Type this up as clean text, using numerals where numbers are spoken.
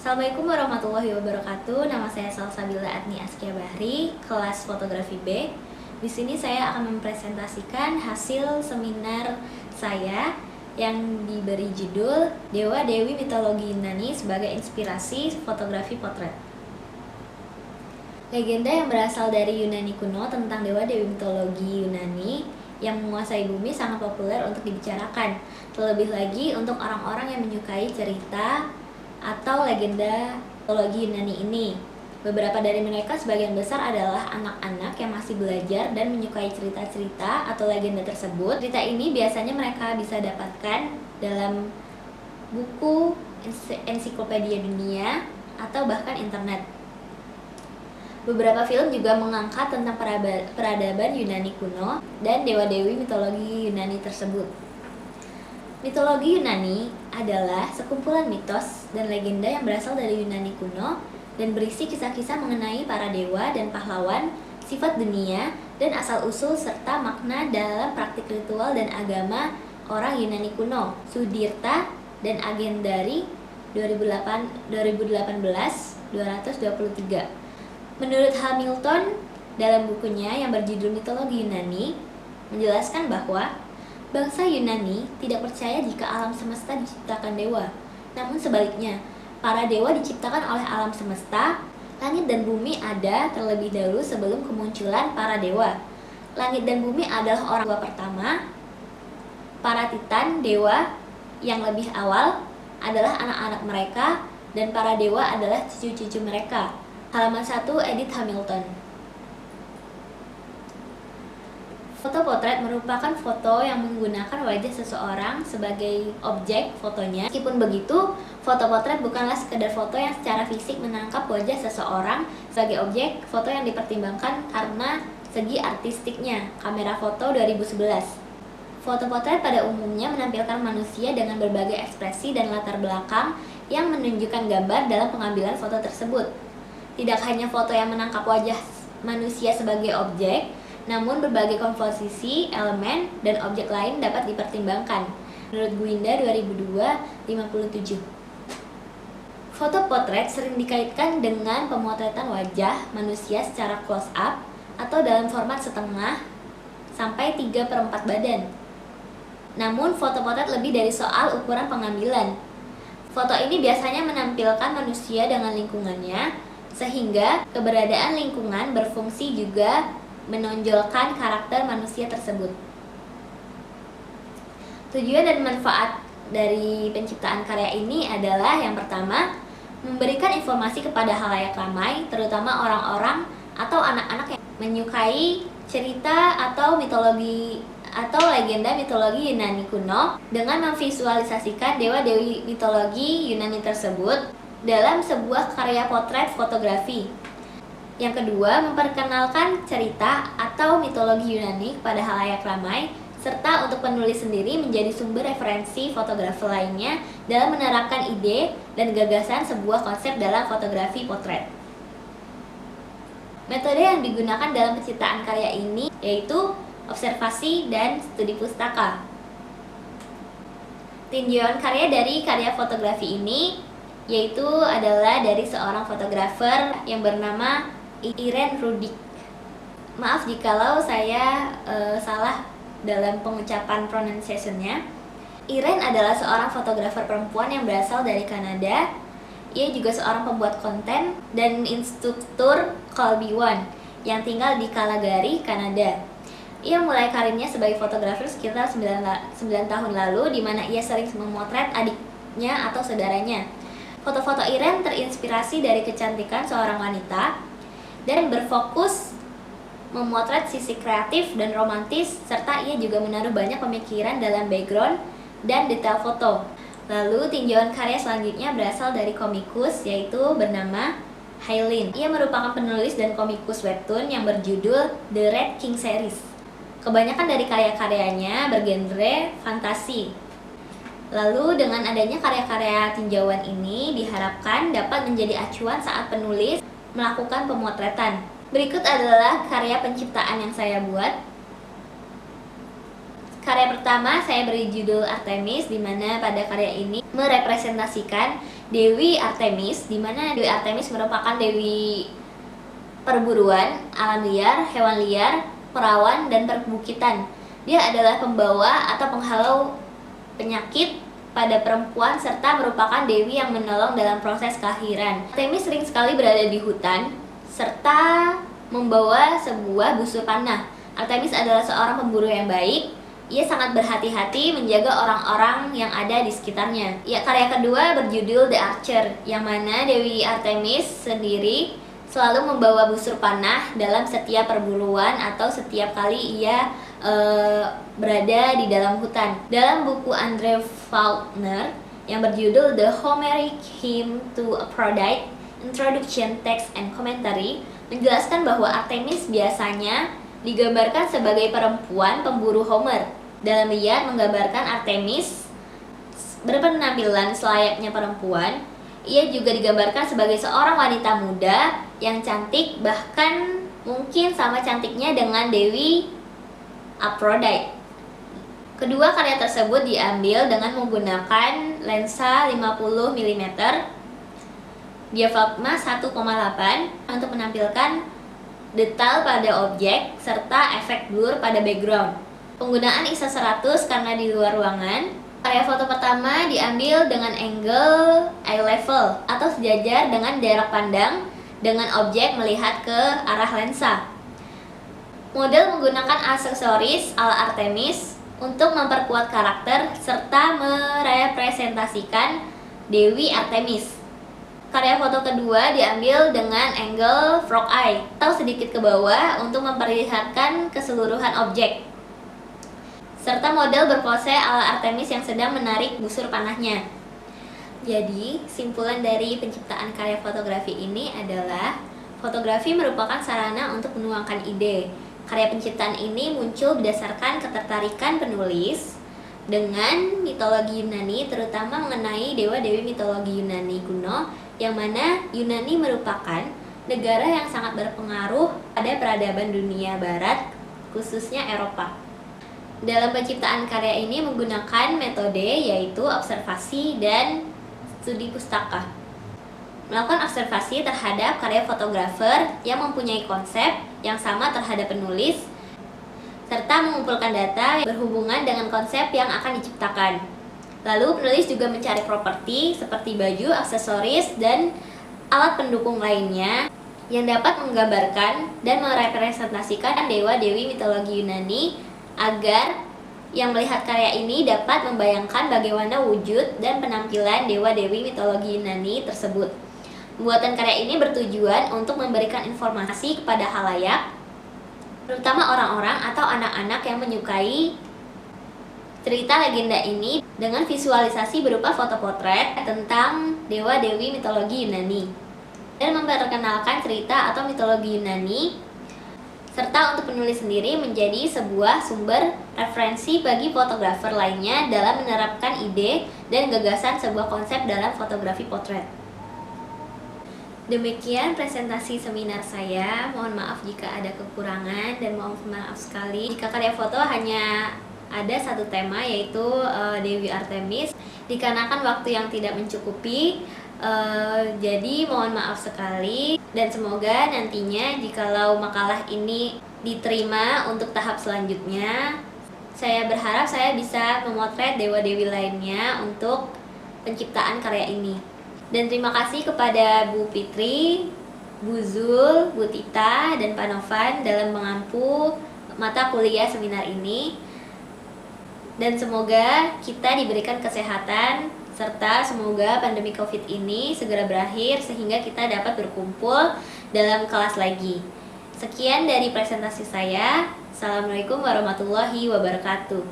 Assalamualaikum warahmatullahi wabarakatuh. Nama saya Salsabila Adni Askia Bahri, kelas fotografi B. Di sini saya akan mempresentasikan hasil seminar saya yang diberi judul Dewa Dewi Mitologi Yunani sebagai Inspirasi Fotografi Potret. Legenda yang berasal dari Yunani kuno tentang dewa dewi mitologi Yunani yang menguasai bumi sangat populer untuk dibicarakan. Terlebih lagi untuk orang-orang yang menyukai cerita atau legenda mitologi Yunani ini. Beberapa dari mereka sebagian besar adalah anak-anak yang masih belajar dan menyukai cerita-cerita atau legenda tersebut. Cerita ini biasanya mereka bisa dapatkan dalam buku, ensiklopedia dunia, atau bahkan internet. Beberapa film juga mengangkat tentang peradaban Yunani kuno dan dewa-dewi mitologi Yunani tersebut. Mitologi Yunani adalah sekumpulan mitos dan legenda yang berasal dari Yunani kuno dan berisi kisah-kisah mengenai para dewa dan pahlawan, sifat dunia, dan asal-usul serta makna dalam praktik ritual dan agama orang Yunani kuno. Sudirta dan Agendari 2018-223. Menurut Hamilton, dalam bukunya yang berjudul Mitologi Yunani, menjelaskan bahwa bangsa Yunani tidak percaya jika alam semesta diciptakan dewa. Namun sebaliknya, para dewa diciptakan oleh alam semesta. Langit dan bumi ada terlebih dahulu sebelum kemunculan para dewa. Langit dan bumi adalah orang tua pertama. Para titan, dewa yang lebih awal, adalah anak-anak mereka, dan para dewa adalah cucu-cucu mereka. Halaman 1, Edith Hamilton. Foto potret merupakan foto yang menggunakan wajah seseorang sebagai objek fotonya. Meskipun begitu, foto potret bukanlah sekedar foto yang secara fisik menangkap wajah seseorang sebagai objek foto yang dipertimbangkan karena segi artistiknya. Kamera foto 2011. Foto potret pada umumnya menampilkan manusia dengan berbagai ekspresi dan latar belakang yang menunjukkan gambar dalam pengambilan foto tersebut. Tidak hanya foto yang menangkap wajah manusia sebagai objek, namun berbagai komposisi, elemen, dan objek lain dapat dipertimbangkan. Menurut Gwinda 2002-57. Foto potret sering dikaitkan dengan pemotretan wajah manusia secara close up atau dalam format setengah sampai 3/4 badan. Namun foto potret lebih dari soal ukuran pengambilan. Foto ini biasanya menampilkan manusia dengan lingkungannya, sehingga keberadaan lingkungan berfungsi juga menonjolkan karakter manusia tersebut. Tujuan dan manfaat dari penciptaan karya ini adalah yang pertama, memberikan informasi kepada halayak ramai, terutama orang-orang atau anak-anak yang menyukai cerita atau mitologi atau legenda mitologi Yunani kuno dengan memvisualisasikan dewa-dewi mitologi Yunani tersebut dalam sebuah karya potret fotografi. Yang kedua, memperkenalkan cerita atau mitologi Yunani kepada halayak ramai, serta untuk penulis sendiri menjadi sumber referensi fotografer lainnya dalam menerapkan ide dan gagasan sebuah konsep dalam fotografi potret. Metode yang digunakan dalam penciptaan karya ini yaitu observasi dan studi pustaka. Tinjauan karya dari karya fotografi ini yaitu adalah dari seorang fotografer yang bernama Irene Rudik. Maaf jikalau saya salah dalam pengucapan pronunciation-nya. Irene adalah seorang fotografer perempuan yang berasal dari Kanada. Ia juga seorang pembuat konten dan instruktur Colby One yang tinggal di Calgary, Kanada. Ia mulai karirnya sebagai fotografer sekitar 9 tahun lalu, di mana ia sering memotret adiknya atau saudaranya. Foto-foto Irene terinspirasi dari kecantikan seorang wanita dan berfokus memotret sisi kreatif dan romantis, serta ia juga menaruh banyak pemikiran dalam background dan detail foto. Lalu tinjauan karya selanjutnya berasal dari komikus yaitu bernama Hailin. Ia merupakan penulis dan komikus webtoon yang berjudul The Red King Series. Kebanyakan dari karya-karyanya bergenre fantasi. Lalu dengan adanya karya-karya tinjauan ini diharapkan dapat menjadi acuan saat penulis melakukan pemotretan. Berikut adalah karya penciptaan yang saya buat. Karya pertama saya beri judul Artemis, di mana pada karya ini merepresentasikan Dewi Artemis, di mana Dewi Artemis merupakan dewi perburuan, alam liar, hewan liar, perawan, dan perbukitan. Dia adalah pembawa atau penghalau penyakit pada perempuan serta merupakan dewi yang menolong dalam proses kelahiran. Artemis sering sekali berada di hutan serta membawa sebuah busur panah. Artemis adalah seorang pemburu yang baik. Ia sangat berhati-hati menjaga orang-orang yang ada di sekitarnya. Ya, karya kedua berjudul The Archer, yang mana Dewi Artemis sendiri selalu membawa busur panah dalam setiap perburuan atau setiap kali ia berada di dalam hutan. Dalam buku Andre Faulkner yang berjudul The Homeric Hymn to Aphrodite, Introduction, Text, and Commentary, menjelaskan bahwa Artemis biasanya digambarkan sebagai perempuan pemburu Homer. Dalam liat menggambarkan Artemis berpenampilan selayaknya perempuan. Ia juga digambarkan sebagai seorang wanita muda yang cantik, bahkan mungkin sama cantiknya dengan Dewi Aphrodite. Kedua karya tersebut diambil dengan menggunakan lensa 50 mm diafragma 1,8 untuk menampilkan detail pada objek serta efek blur pada background. Penggunaan ISO 100 karena di luar ruangan. Karya foto pertama diambil dengan angle eye level atau sejajar dengan jarak pandang dengan objek melihat ke arah lensa. Model menggunakan aksesoris ala Artemis untuk memperkuat karakter serta merepresentasikan Dewi Artemis. Karya foto kedua diambil dengan angle frog eye atau sedikit ke bawah untuk memperlihatkan keseluruhan objek, serta model berpose ala Artemis yang sedang menarik busur panahnya. Jadi, simpulan dari penciptaan karya fotografi ini adalah fotografi merupakan sarana untuk menuangkan ide. Karya penciptaan ini muncul berdasarkan ketertarikan penulis dengan mitologi Yunani, terutama mengenai dewa-dewi mitologi Yunani kuno, yang mana Yunani merupakan negara yang sangat berpengaruh pada peradaban dunia barat, khususnya Eropa. Dalam penciptaan karya ini menggunakan metode yaitu observasi dan studi pustaka. Melakukan observasi terhadap karya fotografer yang mempunyai konsep yang sama terhadap penulis, serta mengumpulkan data berhubungan dengan konsep yang akan diciptakan. Lalu penulis juga mencari properti seperti baju, aksesoris, dan alat pendukung lainnya yang dapat menggambarkan dan merepresentasikan dewa-dewi mitologi Yunani, agar yang melihat karya ini dapat membayangkan bagaimana wujud dan penampilan dewa-dewi mitologi Yunani tersebut. Pembuatan karya ini bertujuan untuk memberikan informasi kepada halayak, terutama orang-orang atau anak-anak yang menyukai cerita legenda ini, dengan visualisasi berupa foto potret tentang dewa-dewi mitologi Yunani, dan memperkenalkan cerita atau mitologi Yunani, serta untuk penulis sendiri menjadi sebuah sumber referensi bagi fotografer lainnya dalam menerapkan ide dan gagasan sebuah konsep dalam fotografi potret. Demikian presentasi seminar saya. Mohon maaf jika ada kekurangan dan mohon maaf sekali jika karya foto hanya ada satu tema, yaitu Dewi Artemis. Dikarenakan waktu yang tidak mencukupi, jadi mohon maaf sekali, dan semoga nantinya jikalau makalah ini diterima untuk tahap selanjutnya, saya berharap saya bisa memotret dewa-dewi lainnya untuk penciptaan karya ini. Dan terima kasih kepada Bu Fitri, Bu Zul, Bu Tita, dan Pak Novan dalam mengampu mata kuliah seminar ini. Dan semoga kita diberikan kesehatan, serta semoga pandemi COVID ini segera berakhir sehingga kita dapat berkumpul dalam kelas lagi. Sekian dari presentasi saya. Assalamualaikum warahmatullahi wabarakatuh.